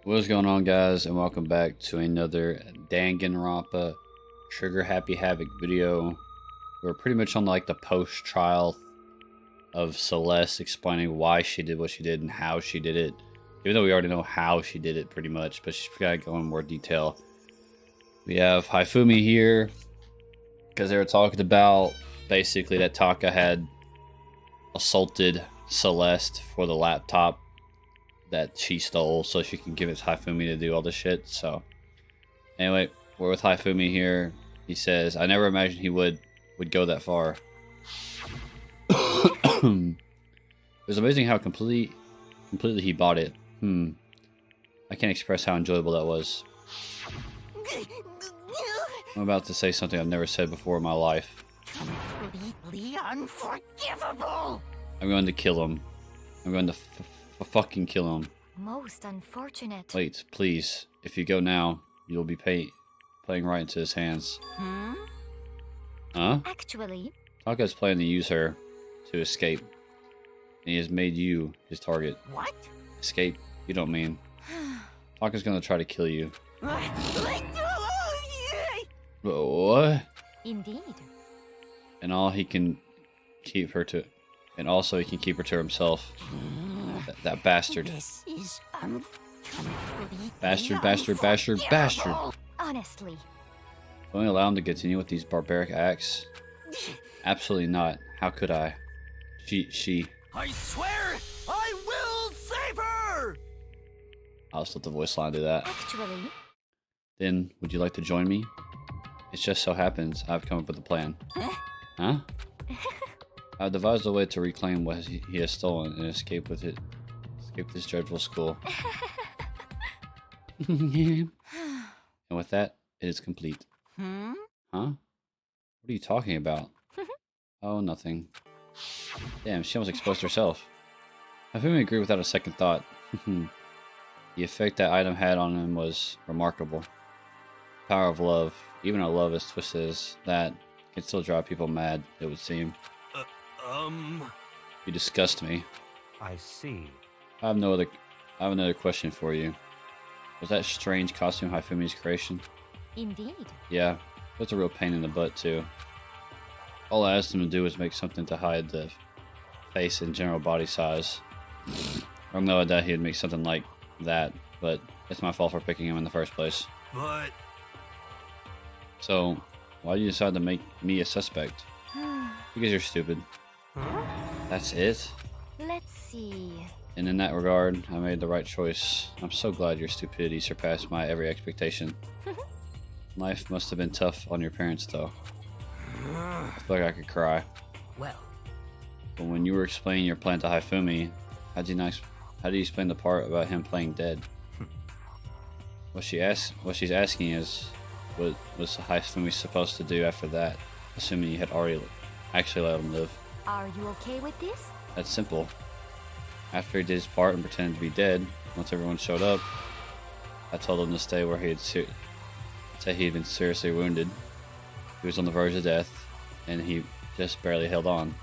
What's going on, guys, and welcome back to another Danganronpa Trigger Happy Havoc video. We're pretty much on like the post-trial of Celeste explaining why she did what she did and how she did it. Even though we already know how she did it pretty much, but she's got to go in more detail. We have Hifumi here because they were talking about basically that Taka had assaulted Celeste for the laptop that she stole so she can give it to Hifumi to do all this shit. So anyway, we're with Hifumi here. He says, I never imagined he would go that far. It was amazing how completely he bought it. I can't express how enjoyable that was. I'm about to say something I've never said before in my life. Completely unforgivable. I'm going to kill him. I'm going to fucking kill him. Most unfortunate. Wait, please. If you go now, you'll be playing right into his hands. Huh? Actually, Taka's planning to use her to escape. And he has made you his target. What? Escape? You don't mean. Taka's gonna try to kill you. What? indeed. And all he can keep her to... And also he can keep her to himself. That bastard. This is Bastard. Honestly, Will you allow him to continue with these barbaric acts? Absolutely not. How could I? She... I swear I will save her! I'll just let the voice line do that. actually, Then, would you like to join me? It just so happens I've come up with a plan. Huh? I've devised a way to reclaim what he has stolen and escape with it. Escape this dreadful school. And with that, it is complete. Hmm? Huh? What are you talking about? Oh, nothing. Damn, she almost exposed herself. I firmly agree without a second thought. The effect that item had on him was remarkable. Power of love, even a love as twisted as that, can still drive people mad, it would seem. You disgust me. I see. I have another question for you. Was that strange costume Hifumi's creation? indeed. Yeah, that's a real pain in the butt too. All I asked him to do was make something to hide the face and general body size. I don't know that he'd make something like that, but it's my fault for picking him in the first place. But So, why did you decide to make me a suspect? Because you're stupid. That's it? Let's see. And in that regard, I made the right choice. I'm so glad your stupidity surpassed my every expectation. Life must have been tough on your parents, though. I feel like I could cry. well, But when you were explaining your plan to Hifumi, how do you explain the part about him playing dead? What she's asking is, what was Hifumi supposed to do after that? Assuming you had already actually let him live. Are you okay with this? That's simple. After he did his part and pretended to be dead, once everyone showed up, I told him to stay where he had been seriously wounded. He was on the verge of death, and he just barely held on.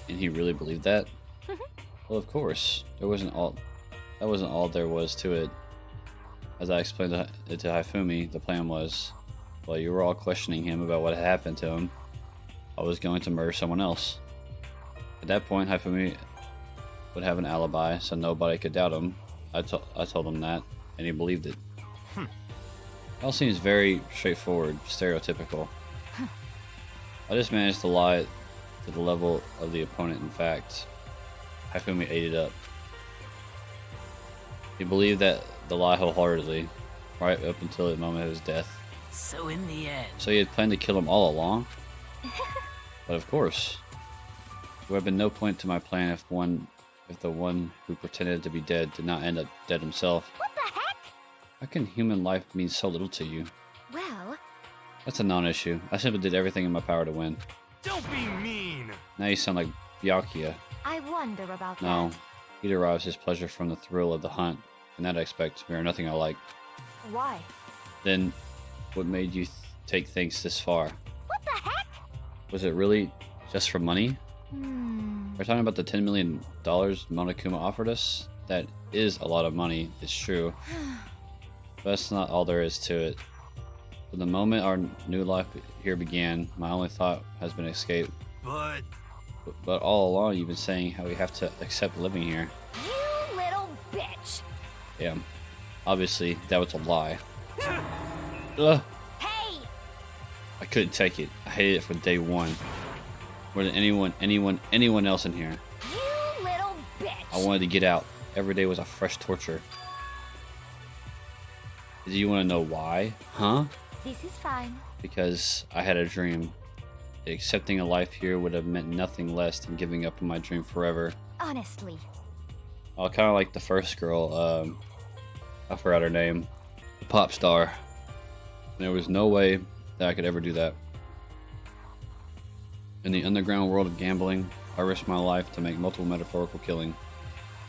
And he really believed that? Well, of course. That wasn't all there was to it. As I explained it to Hifumi, the plan was, while you were all questioning him about what had happened to him, I was going to murder someone else. At that point, Hifumi would have an alibi, so nobody could doubt him. I told him that, and he believed it. It all seems very straightforward, stereotypical. I just managed to lie to the level of the opponent. In fact, Hifumi ate it up. He believed that the lie wholeheartedly, right up until the moment of his death. so in the end, So he had planned to kill him all along? But of course. There would have been no point to my plan if the one who pretended to be dead did not end up dead himself. What the heck? How can human life mean so little to you? Well, That's a non-issue. I simply did everything in my power to win. Don't be mean! Now you sound like Byakuya. I wonder about No, that. he derives his pleasure from the thrill of the hunt. In that aspect, we are nothing alike. Why? Then, what made you take things this far? What the heck? Was it really just for money? Hmm. We're talking about the $10 million Monokuma offered us? That is a lot of money, it's true. But that's not all there is to it. From the moment our new life here began, my only thought has been escape. But But all along you've been saying how we have to accept living here. You little bitch! Yeah. Obviously, that was a lie. Ugh. Hey! I couldn't take it. I hated it from day one. More than anyone else in here. You little bitch! I wanted to get out. Every day was a fresh torture. Do you want to know why? Huh? This is fine. Because I had a dream. Accepting a life here would have meant nothing less than giving up on my dream forever. Honestly. I kind of like the first girl, I forgot her name. The pop star. There was no way that I could ever do that. In the underground world of gambling, I risked my life to make a metaphorical killing.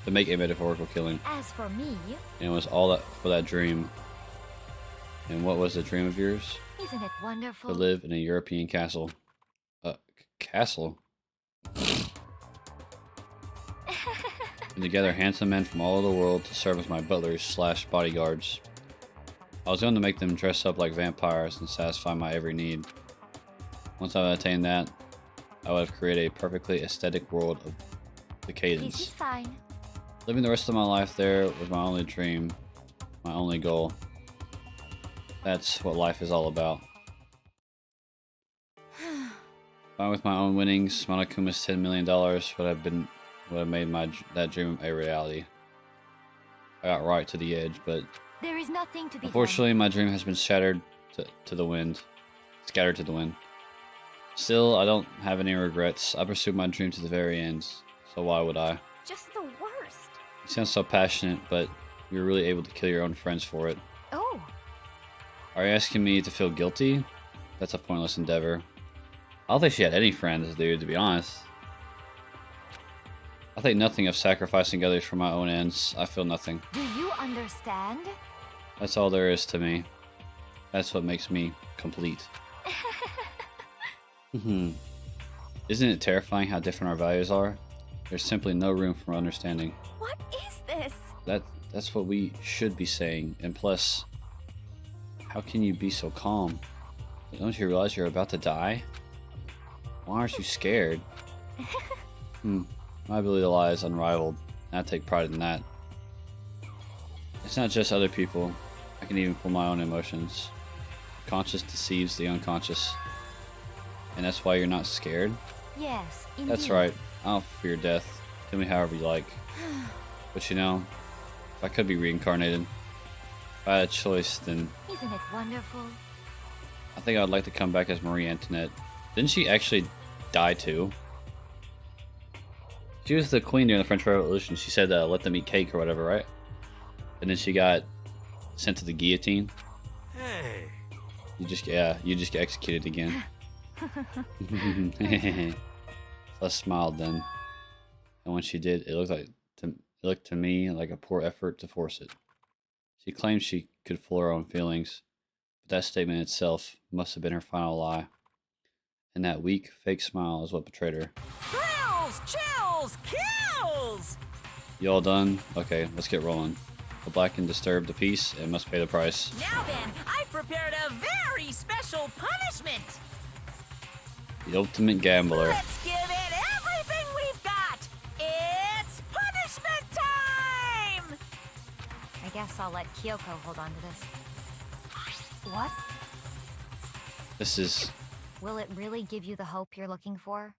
As for me, And it was all that for that dream. And what was the dream of yours? isn't it wonderful? To live in a European castle. Castle? And together handsome men from all over the world to serve as my butlers / bodyguards. I was going to make them dress up like vampires and satisfy my every need. Once I attained that, I would have created a perfectly aesthetic world of This is decadence. fine. Living the rest of my life there was my only dream, my only goal. That's what life is all about. Fine with my own winnings, Monokuma's $10 million would have made that dream a reality. I got right to the edge, but There is nothing to be unfortunately my dream has been shattered to the wind. Scattered to the wind. Still, I don't have any regrets. I pursued my dream to the very end, so why would I? done. Just the worst. You sound so passionate, but you were really able to kill your own friends for it. Oh, Are you asking me to feel guilty? That's a pointless endeavor. I don't think she had any friends, dude, to be honest. I think nothing of sacrificing others for my own ends. I feel nothing. do you understand? That's all there is to me. That's what makes me complete. Isn't it terrifying how different our values are? There's simply no room for understanding. What is this? That's what we should be saying. And plus, how can you be so calm? Don't you realize you're about to die? Why aren't you scared? My ability to lie is unrivaled, and I take pride in that. It's not just other people. I can even fool my own emotions. Conscious deceives the unconscious. And that's why you're not scared? Yes, indeed. That's right. I don't fear death. Kill me however you like. But you know, if I could be reincarnated, if I had a choice, then Isn't it wonderful? I think I'd like to come back as Marie Antoinette. Didn't she actually die too? She was the queen during the French Revolution. She said, let them eat cake or whatever, right? And then she got sent to the guillotine. hey, You just get executed again. I smiled then. And when she did, it looked to me like a poor effort to force it. She claimed she could fool her own feelings, but that statement itself must have been her final lie. And that weak, fake smile is what betrayed her. thrills, chills, kills! You all done? Okay, let's get rolling. The black and disturb the peace and must pay the price. Now then, I've prepared a very special punishment. The ultimate gambler. Let's give it everything we've got. It's punishment time! I guess I'll let Kyoko hold on to this. What? This is... Will it really give you the hope you're looking for?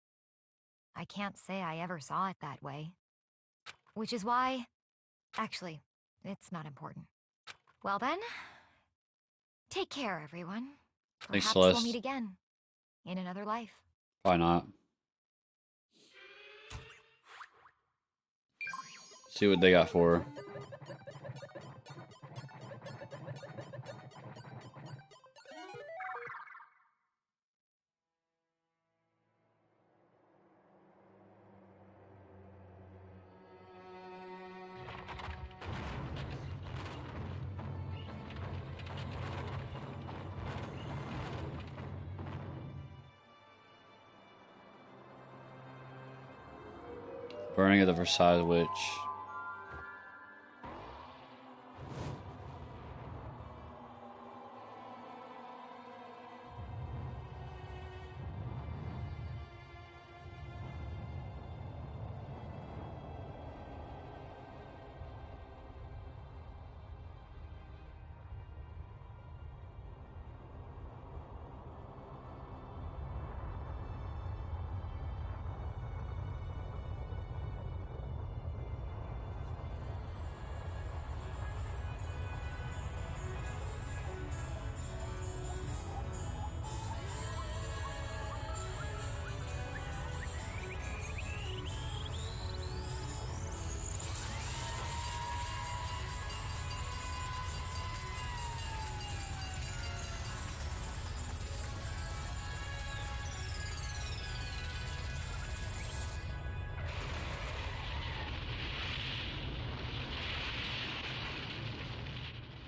I can't say I ever saw it that way. Which is why... Actually, it's not important. Well then, take care, everyone. Thanks, Perhaps Celeste. we'll meet again. In another life. Why not? See what they got for her. Burning of the Versailles Witch.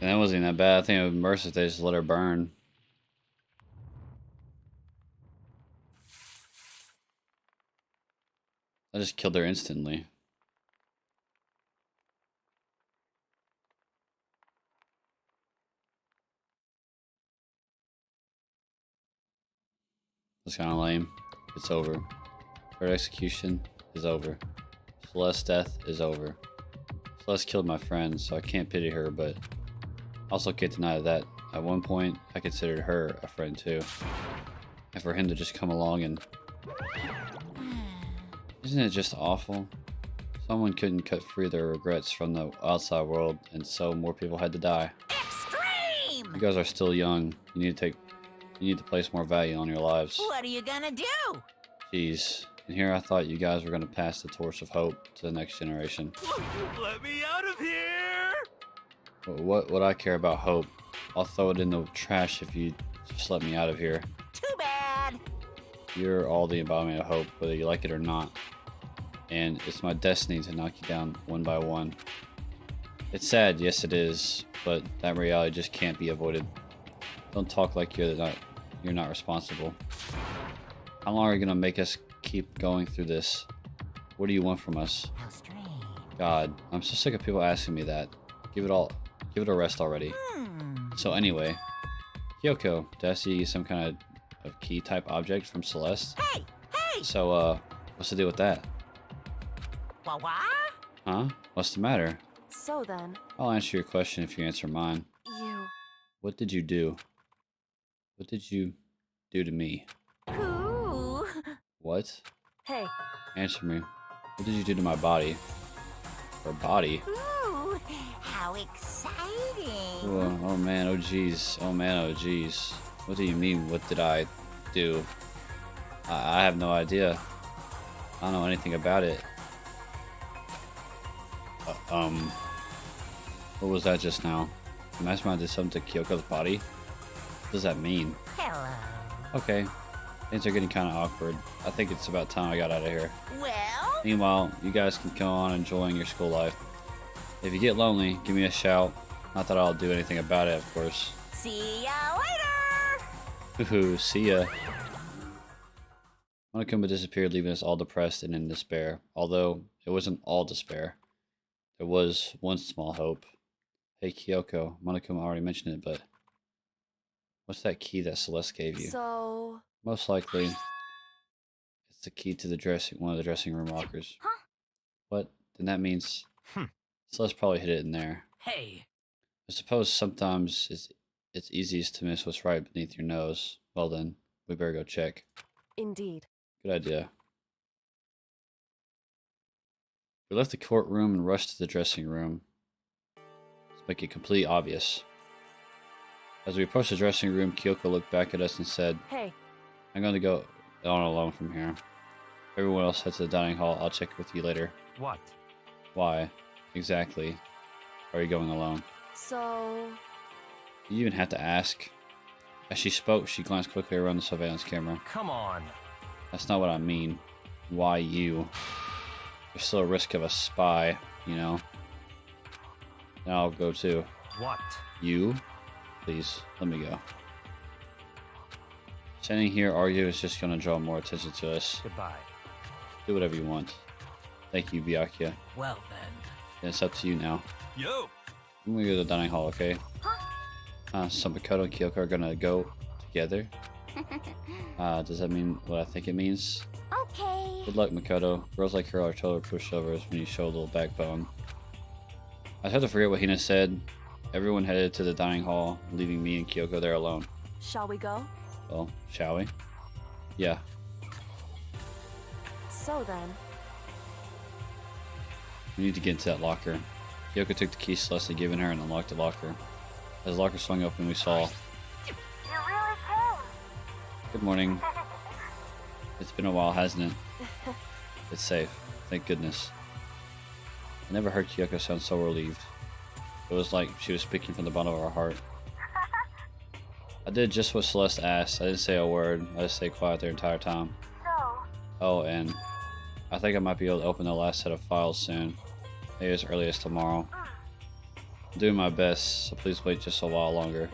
And that wasn't even that bad. I think it was worse if they just let her burn. I just killed her instantly. That's kind of lame. It's over. Her execution is over. Celeste's death is over. Celeste killed my friend, so I can't pity her, but also can't deny that at one point I considered her a friend too. And for him to just come along and... Isn't it just awful? Someone couldn't cut free their regrets from the outside world, and so more people had to die. Extreme! You guys are still young. You need to place more value on your lives. What are you gonna do? Jeez. And here I thought you guys were gonna pass the torch of hope to the next generation. Let me out of here! But what would I care about hope? I'll throw it in the trash if you just let me out of here. Too bad. You're all the embodiment of hope, whether you like it or not. And it's my destiny to knock you down one by one. It's sad, yes it is, but that reality just can't be avoided. Don't talk like you're not responsible. How long are you gonna make us keep going through this? What do you want from us? How strange. God, I'm so sick of people asking me that. Give it a rest already. So anyway, Kyoko, did I see some kind of key type object from Celeste? Hey! Hey! So, what's the deal with that? What? Huh? What's the matter? So then, I'll answer your question if you answer mine. you... What did you do? What did you do to me? Ooh. What? Hey, Answer me. What did you do to my body? Or body? Ooh. How exciting. Oh man, oh jeez. Oh man, oh jeez. What do you mean, what did I do? I have no idea. I don't know anything about it. What was that just now? The mastermind did something to Kyoko's body? What does that mean? Hello. Okay. Things are getting kind of awkward. I think it's about time I got out of here. Well, Meanwhile, you guys can go on enjoying your school life. If you get lonely, give me a shout. Not that I'll do anything about it, of course. see ya later. Hoo-hoo, see ya. Monokuma disappeared, leaving us all depressed and in despair. Although, it wasn't all despair. There was one small hope. Hey Kyoko, Monokuma already mentioned it, but... What's that key that Celeste gave you? so... Most likely, it's the key to the one of the dressing room lockers. Huh? What? Then that means... Hmm. Celeste probably hid it in there. Hey, I suppose sometimes it's easiest to miss what's right beneath your nose. Well then, we better go check. Indeed. Good idea. We left the courtroom and rushed to the dressing room. Let's make it completely obvious. As we approached the dressing room, Kyoko looked back at us and said, Hey, I'm going to go on alone from here. Everyone else head to the dining hall. I'll check with you later. What? Why? Exactly. Are you going alone? so... You even have to ask. As she spoke, she glanced quickly around the surveillance camera. Come on. That's not what I mean. Why you? There's still a risk of a spy, you know. And I'll go too. What? You? Please, let me go. Standing here arguing is just going to draw more attention to us. Goodbye. Do whatever you want. Thank you, Byakuya. well then. And it's up to you now. Yo! I'm going to go to the dining hall, okay? So Makoto and Kyoko are going to go together. Does that mean what I think it means? Okay. Good luck, Makoto. Girls like her are total pushovers when you show a little backbone. I had to forget what Hina said. Everyone headed to the dining hall, leaving me and Kyoko there alone. Shall we go? Well, shall we? Yeah. So then, We need to get into that locker. Kyoko took the key Celeste had given her and unlocked the locker. As the locker swung open, we saw... You really came. Good morning. It's been a while, hasn't it? It's safe. Thank goodness. I never heard Kyoko sound so relieved. It was like she was speaking from the bottom of her heart. I did just what Celeste asked. I didn't say a word. I just stayed quiet the entire time. So, Oh, and I think I might be able to open the last set of files soon. Maybe as early as tomorrow. I'm doing my best, so please wait just a while longer.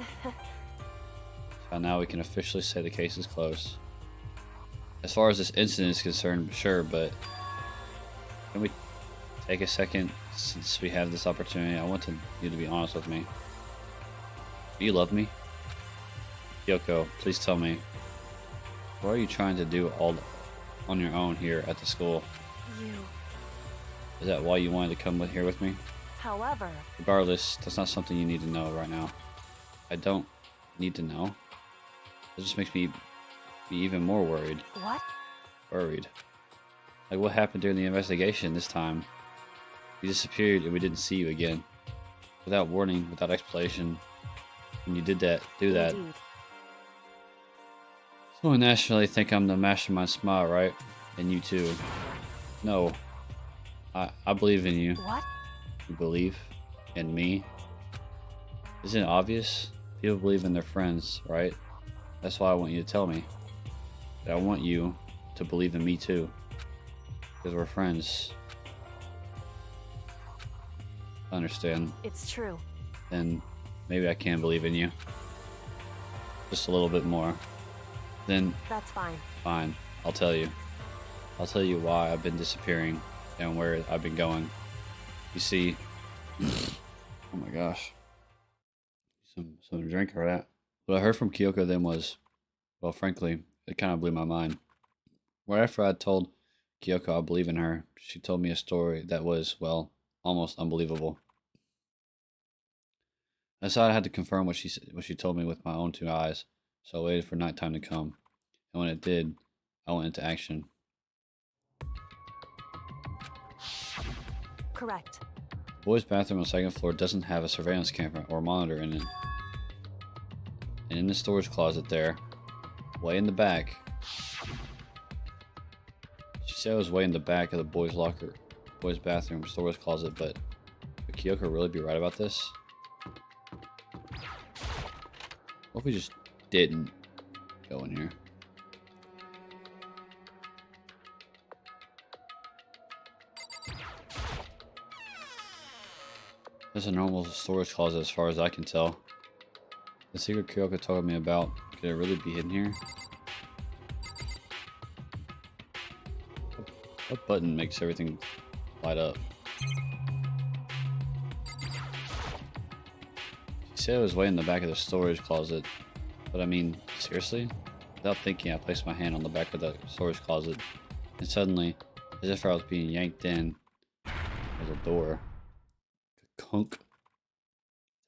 So now we can officially say the case is closed. As far as this incident is concerned, sure, but can we take a second since we have this opportunity? I want you to be honest with me. Do you love me? Kyoko, please tell me. What are you trying to do all on your own here at the school? You. Is that why you wanted to come here with me? However, Regardless, that's not something you need to know right now. I don't need to know. It just makes me be even more worried. what? Worried. Like what happened during the investigation this time? You disappeared and we didn't see you again. Without warning, without explanation. When you do that. Indeed. So I naturally think I'm the mastermind smile, right? And you too. No. I believe in you. What? You believe in me? Isn't it obvious? People believe in their friends, right? That's why I want you to tell me. But I want you to believe in me too. Because we're friends. I understand. It's true. Then maybe I can believe in you. Just a little bit more. Then That's fine. fine. I'll tell you. I'll tell you why I've been disappearing and where I've been going. You see, oh my gosh, some drink or that. What I heard from Kyoko then was, well, frankly, it kind of blew my mind. Right after I told Kyoko I believe in her, she told me a story that was, well, almost unbelievable. I decided I had to confirm what she told me with my own two eyes, so I waited for nighttime to come, and when it did, I went into action. Correct. The boys' bathroom on the second floor doesn't have a surveillance camera or monitor in it. And in the storage closet there, way in the back, she said it was way in the back of the boys' bathroom storage closet, but would Kyoko really be right about this? What if we just didn't go in here? It's a normal storage closet as far as I can tell. The secret Kyoko told me about, could it really be hidden here? What button makes everything light up? She said it was way in the back of the storage closet, but I mean, seriously? Without thinking, I placed my hand on the back of the storage closet, and suddenly, as if I was being yanked in, there's a door. Kunk. At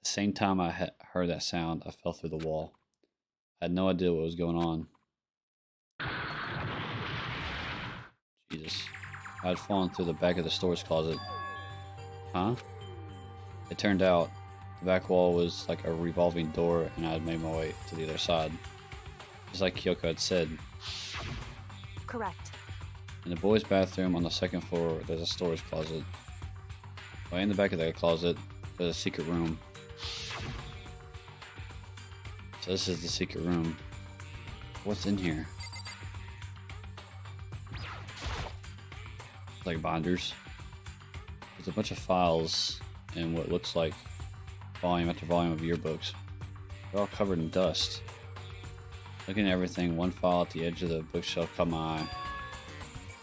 the same time I heard that sound, I fell through the wall. I had no idea what was going on. Jesus. I had fallen through the back of the storage closet. Huh? It turned out the back wall was like a revolving door and I had made my way to the other side. Just like Kyoko had said. Correct. In the boys' bathroom on the second floor, there's a storage closet. Way in the back of that closet, there's a secret room. So this is the secret room. What's in here? Like binders. There's a bunch of files and what looks like volume after volume of yearbooks. They're all covered in dust. Looking at everything, one file at the edge of the bookshelf caught my eye.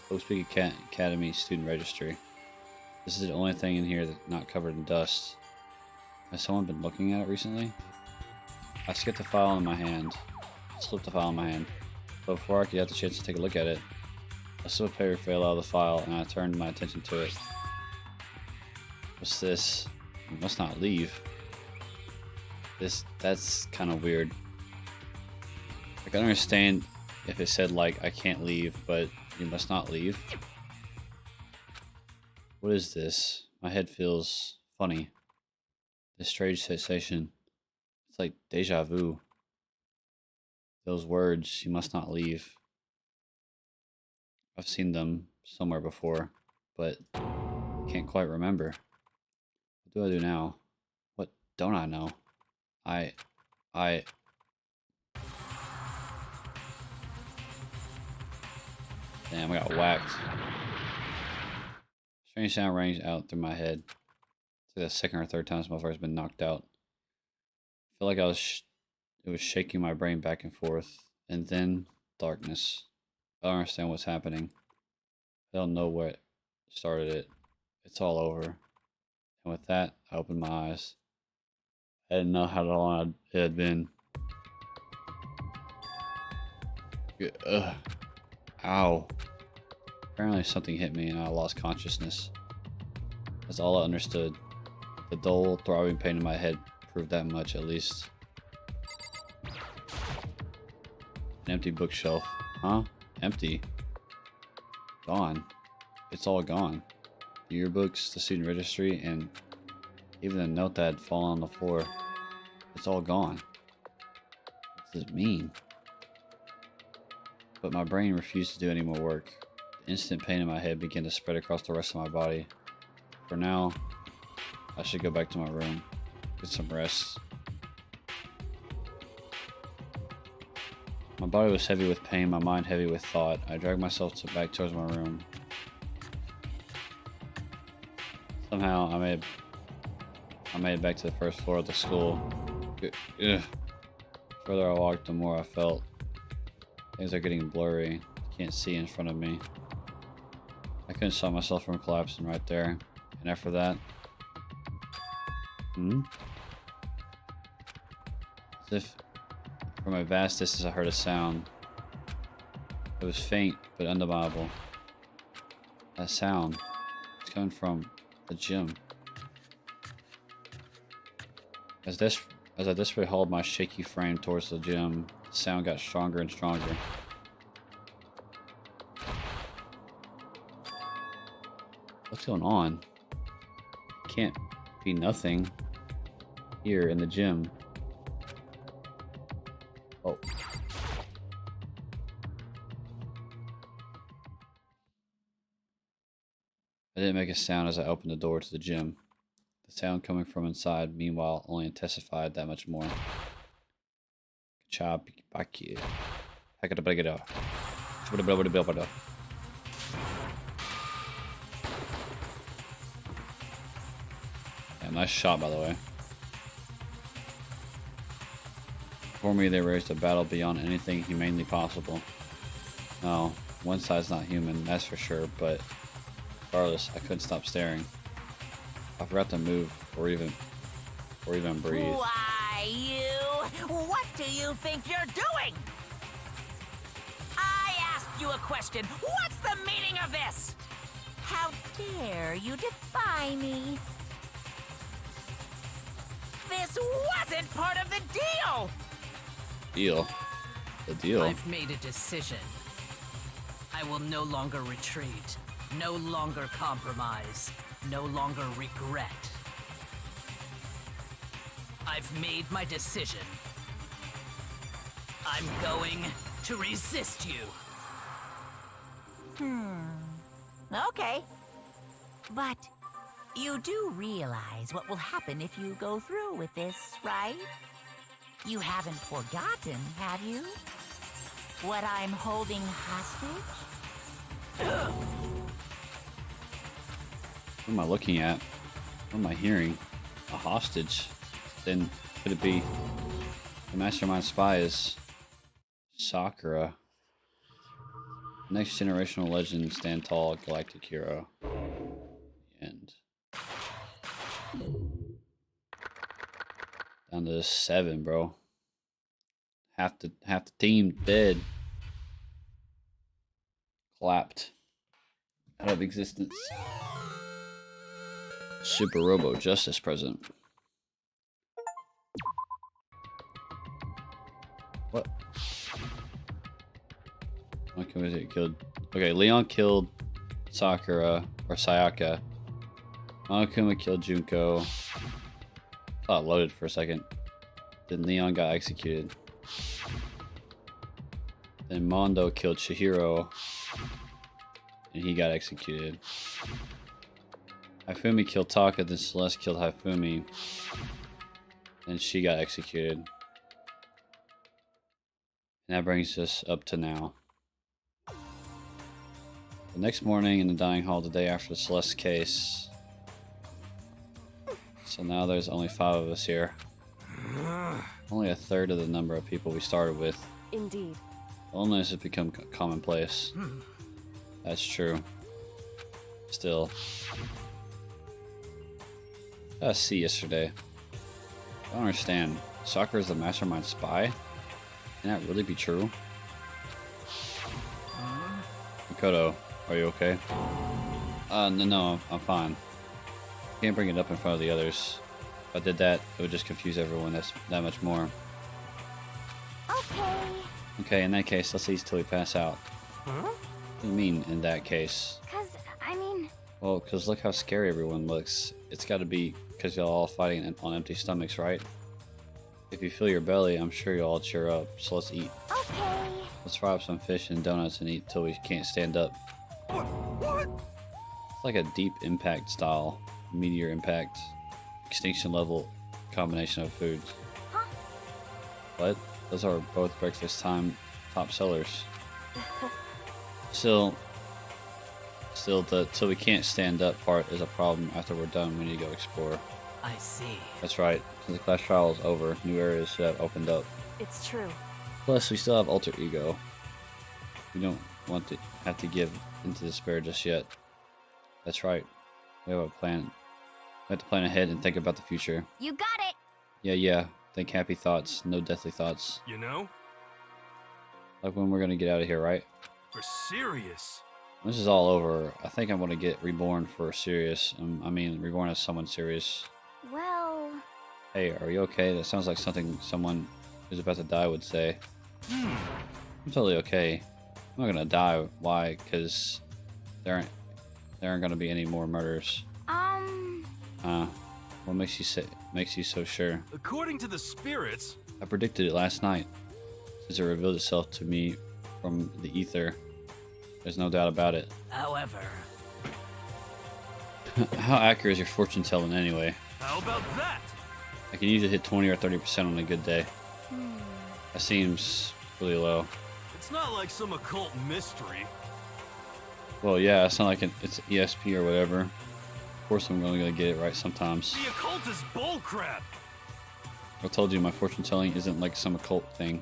Post Peak Academy Student Registry. This is the only thing in here that's not covered in dust. Has someone been looking at it recently? I skipped the file in my hand. Slipped the file in my hand. But before I could have the chance to take a look at it, a slip of paper fell out of the file and I turned my attention to it. What's this? You must not leave. That's kind of weird. Like, I understand if it said like I can't leave, but you must not leave. What is this? My head feels funny. This strange sensation. It's like deja vu. Those words, you must not leave. I've seen them somewhere before, but I can't quite remember. What do I do now? What don't I know? I... Damn, I got whacked. Strange sound rang out through my head. like the second or third time this motherfucker's been knocked out. I feel like it was shaking my brain back and forth. And then darkness. I don't understand what's happening. I don't know what started it. It's all over. And with that, I opened my eyes. I didn't know how long it had been. Ugh. Ow. Apparently something hit me and I lost consciousness. That's all I understood. The dull, throbbing pain in my head proved that much, at least. An empty bookshelf. Huh? Empty. Gone. It's all gone. The yearbooks, the student registry, and even the note that had fallen on the floor. It's all gone. What does it mean? But my brain refused to do any more work. The instant pain in my head began to spread across the rest of my body. For now, I should go back to my room, get some rest. My body was heavy with pain, my mind heavy with thought. I dragged myself back towards my room. Somehow, I made it back to the first floor of the school. Ugh. The further I walked, the more I felt. Things are getting blurry. I can't see in front of me. I couldn't stop myself from collapsing right there. And after that... As if from a vast distance I heard a sound. It was faint, but undeniable. That sound was coming from the gym. As I desperately hauled my shaky frame towards the gym, the sound got stronger and stronger. What's going on? It can't be nothing here in the gym. Oh. I didn't make a sound as I opened the door to the gym. The sound coming from inside, meanwhile, only intensified that much more. Yeah, nice shot, by the way. For me, they raised a battle beyond anything humanely possible. No, one side's not human, that's for sure, but regardless, I couldn't stop staring. I forgot to move or even breathe. Why, you? What do you think you're doing? I asked you a question. What's the meaning of this? How dare you defy me? This wasn't part of the deal! Deal? The deal? I've made a decision. I will no longer retreat, no longer compromise, no longer regret. I've made my decision. I'm going to resist you. Okay. But you do realize what will happen if you go through with this, right? You haven't forgotten, have you? What I'm holding hostage? What am I looking at? What am I hearing? A hostage? Then could it be the mastermind spy is Sakura? Next generational legend, stand tall, galactic hero. End. Down to 7, bro. Half the team dead. Clapped. Out of existence. Super Robo Justice present. What? Okay, was it killed? Okay, Leon killed Sakura or Sayaka. Monokuma killed Junko. Thought it loaded for a second. Then Leon got executed. Then Mondo killed Chihiro. And he got executed. Hifumi killed Taka, then Celeste killed Hifumi. And she got executed. And that brings us up to now. The next morning in the dining hall, the day after the Celeste case, So now there's only 5 of us here. Only a third of the number of people we started with. Indeed. Loneliness has become commonplace. That's true. Still. I got a C yesterday. I don't understand. Sakura is the mastermind spy? Can that really be true? Makoto, are you okay? No, I'm fine. Can't bring it up in front of the others. If I did that, it would just confuse everyone that much more. Okay. Okay, in that case, let's eat till we pass out. Huh? What do you mean, in that case? Cause, I mean... Well, because look how scary everyone looks. It's gotta be because y'all all fighting on empty stomachs, right? If you fill your belly, I'm sure you'll all cheer up. So let's eat. Okay. Let's fry up some fish and donuts and eat till we can't stand up. What? It's like a deep impact style, meteor impact, extinction level combination of foods. Huh? But those are both breakfast time top sellers. Still, the till we can't stand up part is a problem. After we're done, we need to go explore. I see. That's right. Since the class trial is over, new areas should have opened up. It's true. Plus, we still have alter ego. We don't want to have to give into despair just yet. That's right. We have a plan. We have to plan ahead and think about the future. You got it! Yeah. Think happy thoughts, no deathly thoughts. You know? Like when we're gonna get out of here, right? For serious. When this is all over, I think I'm gonna get reborn for serious. I mean, reborn as someone serious. Well... Hey, are you okay? That sounds like something someone who's about to die would say. I'm totally okay. I'm not gonna die. Why? Because there aren't gonna be any more murders. What makes you so sure? According to the spirits, I predicted it last night, since it revealed itself to me from the ether. There's no doubt about it. However, How accurate is your fortune telling anyway? how about that? I can usually hit 20 or 30% on a good day. That seems really low. It's not like some occult mystery. Well, yeah, it's not like it's ESP or whatever. Of course I'm only gonna get it right sometimes. The occult is bullcrap. I told you my fortune telling isn't like some occult thing.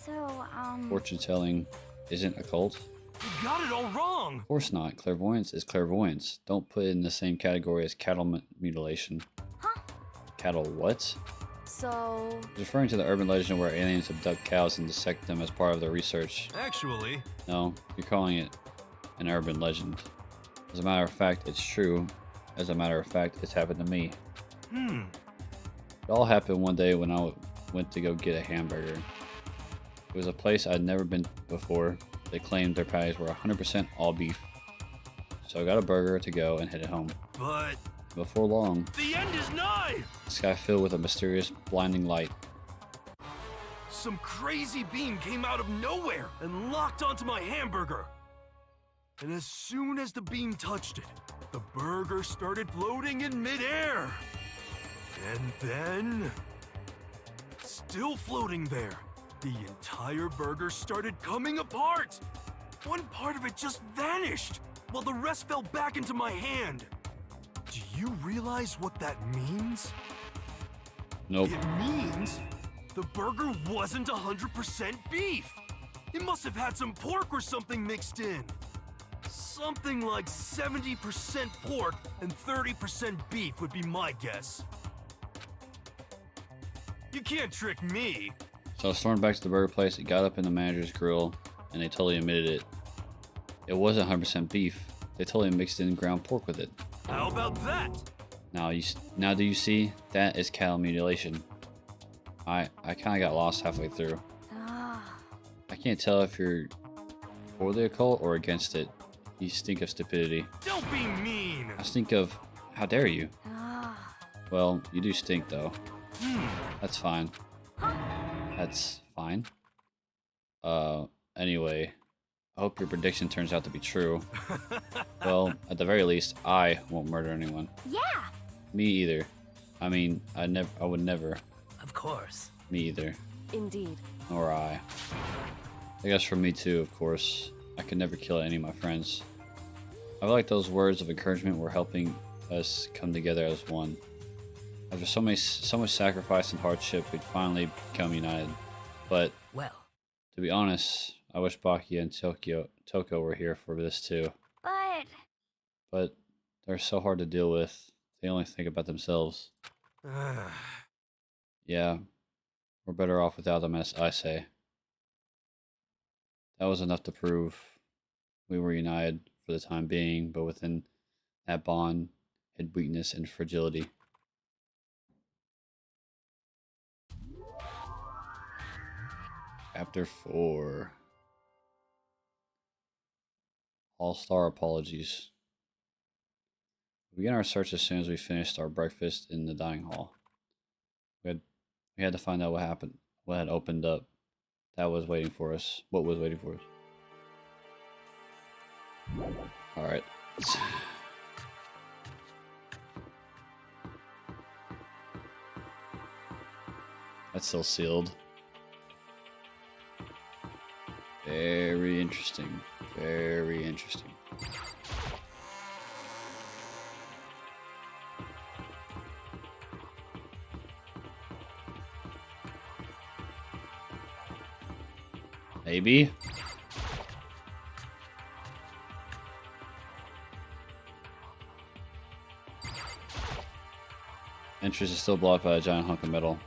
So, Fortune telling isn't occult? You got it all wrong. Of course not. Clairvoyance is clairvoyance. Don't put it in the same category as cattle mutilation. Huh? Cattle what? So... It's referring to the urban legend where aliens abduct cows and dissect them as part of their research. Actually, No, you're calling it an urban legend. As a matter of fact, it's true. As a matter of fact, it's happened to me. It all happened one day when I went to go get a hamburger. It was a place I'd never been before. They claimed their patties were 100% all beef. So I got a burger to go and headed home. but Before long, the end is nigh. the sky filled with a mysterious, blinding light. Some crazy beam came out of nowhere and locked onto my hamburger. And as soon as the beam touched it, the burger started floating in midair. And then, still floating there, the entire burger started coming apart. One part of it just vanished, while the rest fell back into my hand. Do you realize what that means? Nope. It means the burger wasn't 100% beef. It must have had some pork or something mixed in. Something like 70% pork and 30% beef would be my guess. You can't trick me. So I stormed back to the burger place. It got up in the manager's grill, and they totally admitted it. It wasn't 100% beef. They totally mixed in ground pork with it. How about that? Now do you see? That is cattle mutilation. I kind of got lost halfway through. I can't tell if you're for the occult or against it. You stink of stupidity. Don't be mean. I stink of... How dare you? Well, you do stink, though. That's fine. That's fine. Anyway, I hope your prediction turns out to be true. Well, at the very least, I won't murder anyone. Yeah! Me either. I mean, I would never. of course. Me either. Indeed. Nor I. I guess for me too, of course. I could never kill any of my friends. I feel like those words of encouragement were helping us come together as one. After so much sacrifice and hardship, we'd finally become united. But Well, to be honest, I wish Baki and Toko were here for this too. But they're so hard to deal with. They only think about themselves. Yeah, we're better off without them, as I say. That was enough to prove we were united for the time being, but within that bond hid weakness and fragility. Chapter 4. All-Star Apologies. We began our search as soon as we finished our breakfast in the dining hall. We had to find out what happened, what had opened up, that was waiting for us. What was waiting for us? Alright. That's still sealed. Very interesting. Very interesting. Maybe? Entrance is still blocked by a giant hunk of metal.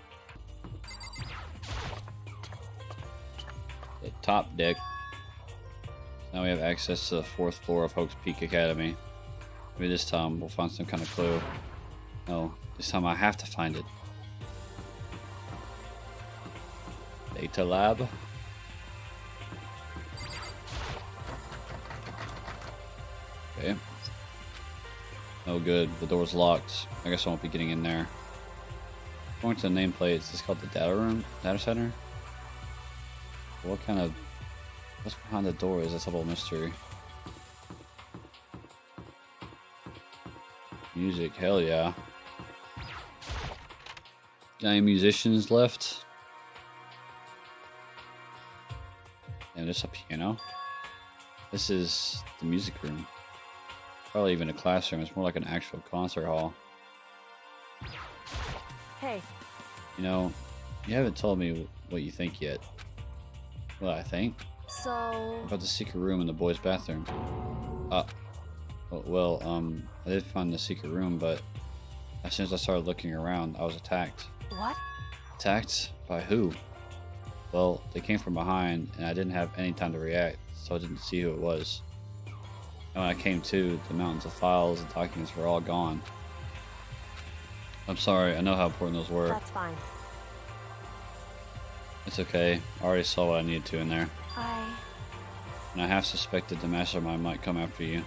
The top deck. Now we have access to the 4th floor of Hope's Peak Academy. Maybe this time we'll find some kind of clue. No, this time I have to find it. Data lab. Okay. No good. The door's locked. I guess I won't be getting in there. According to the nameplate, is this called the data room? Data center? What kind of... What's behind the door? Is that's a little mystery. Music, hell yeah. Got any musicians left? And there's a piano. This is the music room. Probably even a classroom. It's more like an actual concert hall. Hey. You know, you haven't told me what you think yet. What I think? So... About the secret room in the boys' bathroom. Well, I did find the secret room, but as soon as I started looking around, I was attacked. What? Attacked? By who? Well, they came from behind, and I didn't have any time to react, so I didn't see who it was. And when I came to, the mountains of files and documents were all gone. I'm sorry, I know how important those were. That's fine. It's okay, I already saw what I needed to in there. And I half suspected the mastermind might come after you.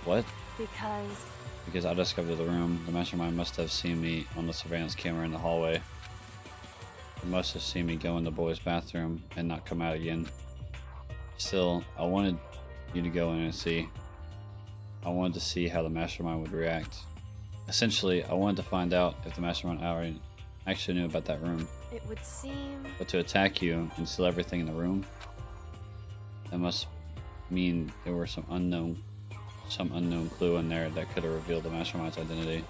What? Because I discovered the room. The mastermind must have seen me on the surveillance camera in the hallway. He must have seen me go in the boys' bathroom and not come out again. Still, I wanted you to go in and see. I wanted to see how the mastermind would react. Essentially, I wanted to find out if the mastermind already actually knew about that room. It would seem... But to attack you and steal everything in the room, that must mean there were some unknown clue in there that could have revealed the mastermind's identity.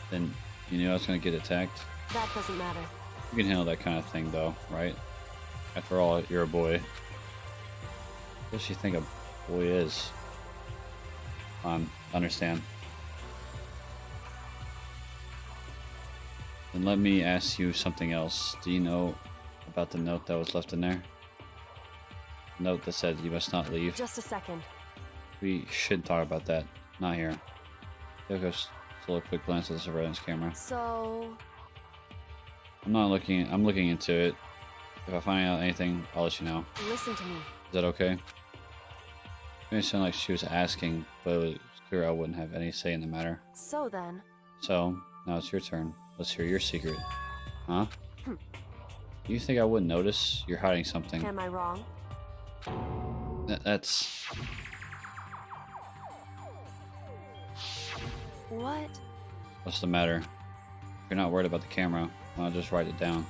Then you knew I was going to get attacked? That doesn't matter. You can handle that kind of thing though, right? After all, you're a boy. What does she think a boy is? Understand. Then let me ask you something else. Do you know about the note that was left in there? The note that said you must not leave. Just a second. We should talk about that. Not here. Yoko stole a quick glance at the surveillance camera. So... I'm looking into it. If I find out anything, I'll let you know. Listen to me. Is that okay? It made it sound like she was asking, but it was clear I wouldn't have any say in the matter. So then... So, now it's your turn. Let's hear your secret. Huh? You think I wouldn't notice? You're hiding something. Am I wrong? That's... What? What's the matter? If you're not worried about the camera, I'll just write it down.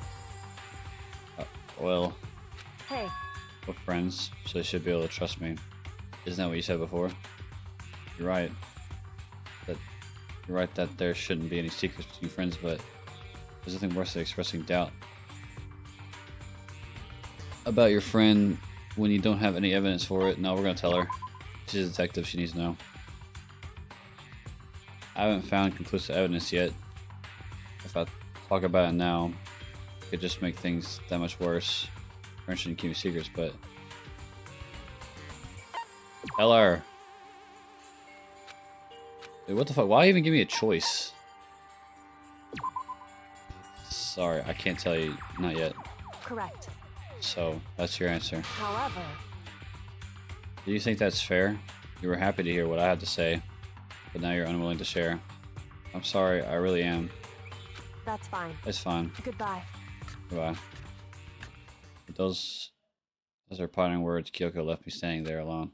Well, Hey. we're friends, so they should be able to trust me. Isn't that what you said before? You're right. But You're right that there shouldn't be any secrets between friends, but there's nothing worse than expressing doubt about your friend when you don't have any evidence for it. No, we're gonna tell her. She's a detective, she needs to know. I haven't found conclusive evidence yet. If I talk about it now, it could just make things that much worse. Friends shouldn't keep secrets, but... Tell her! Dude, what the fuck? Why even give me a choice? Sorry, I can't tell you. Not yet. Correct. So, that's your answer. However, Do you think that's fair? You were happy to hear what I had to say, but now you're unwilling to share. I'm sorry, I really am. that's fine. It's fine. Goodbye. Goodbye. With those as her parting words, Kyoko left me standing there alone.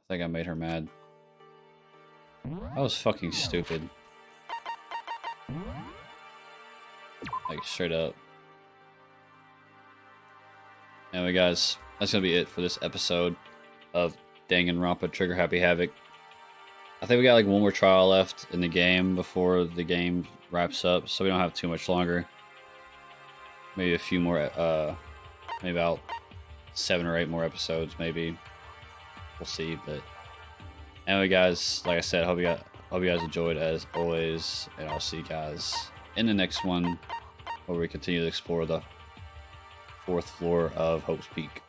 I think I made her mad. That was fucking stupid. Like, straight up. Anyway, guys, that's gonna be it for this episode of Danganronpa Trigger Happy Havoc. I think we got like one more trial left in the game before the game wraps up, so we don't have too much longer. Maybe a few more, maybe about 7 or 8 more episodes, maybe. We'll see, but anyway, guys, like I said, hope you guys enjoyed as always, and I'll see you guys in the next one where we continue to explore the 4th floor of Hope's Peak.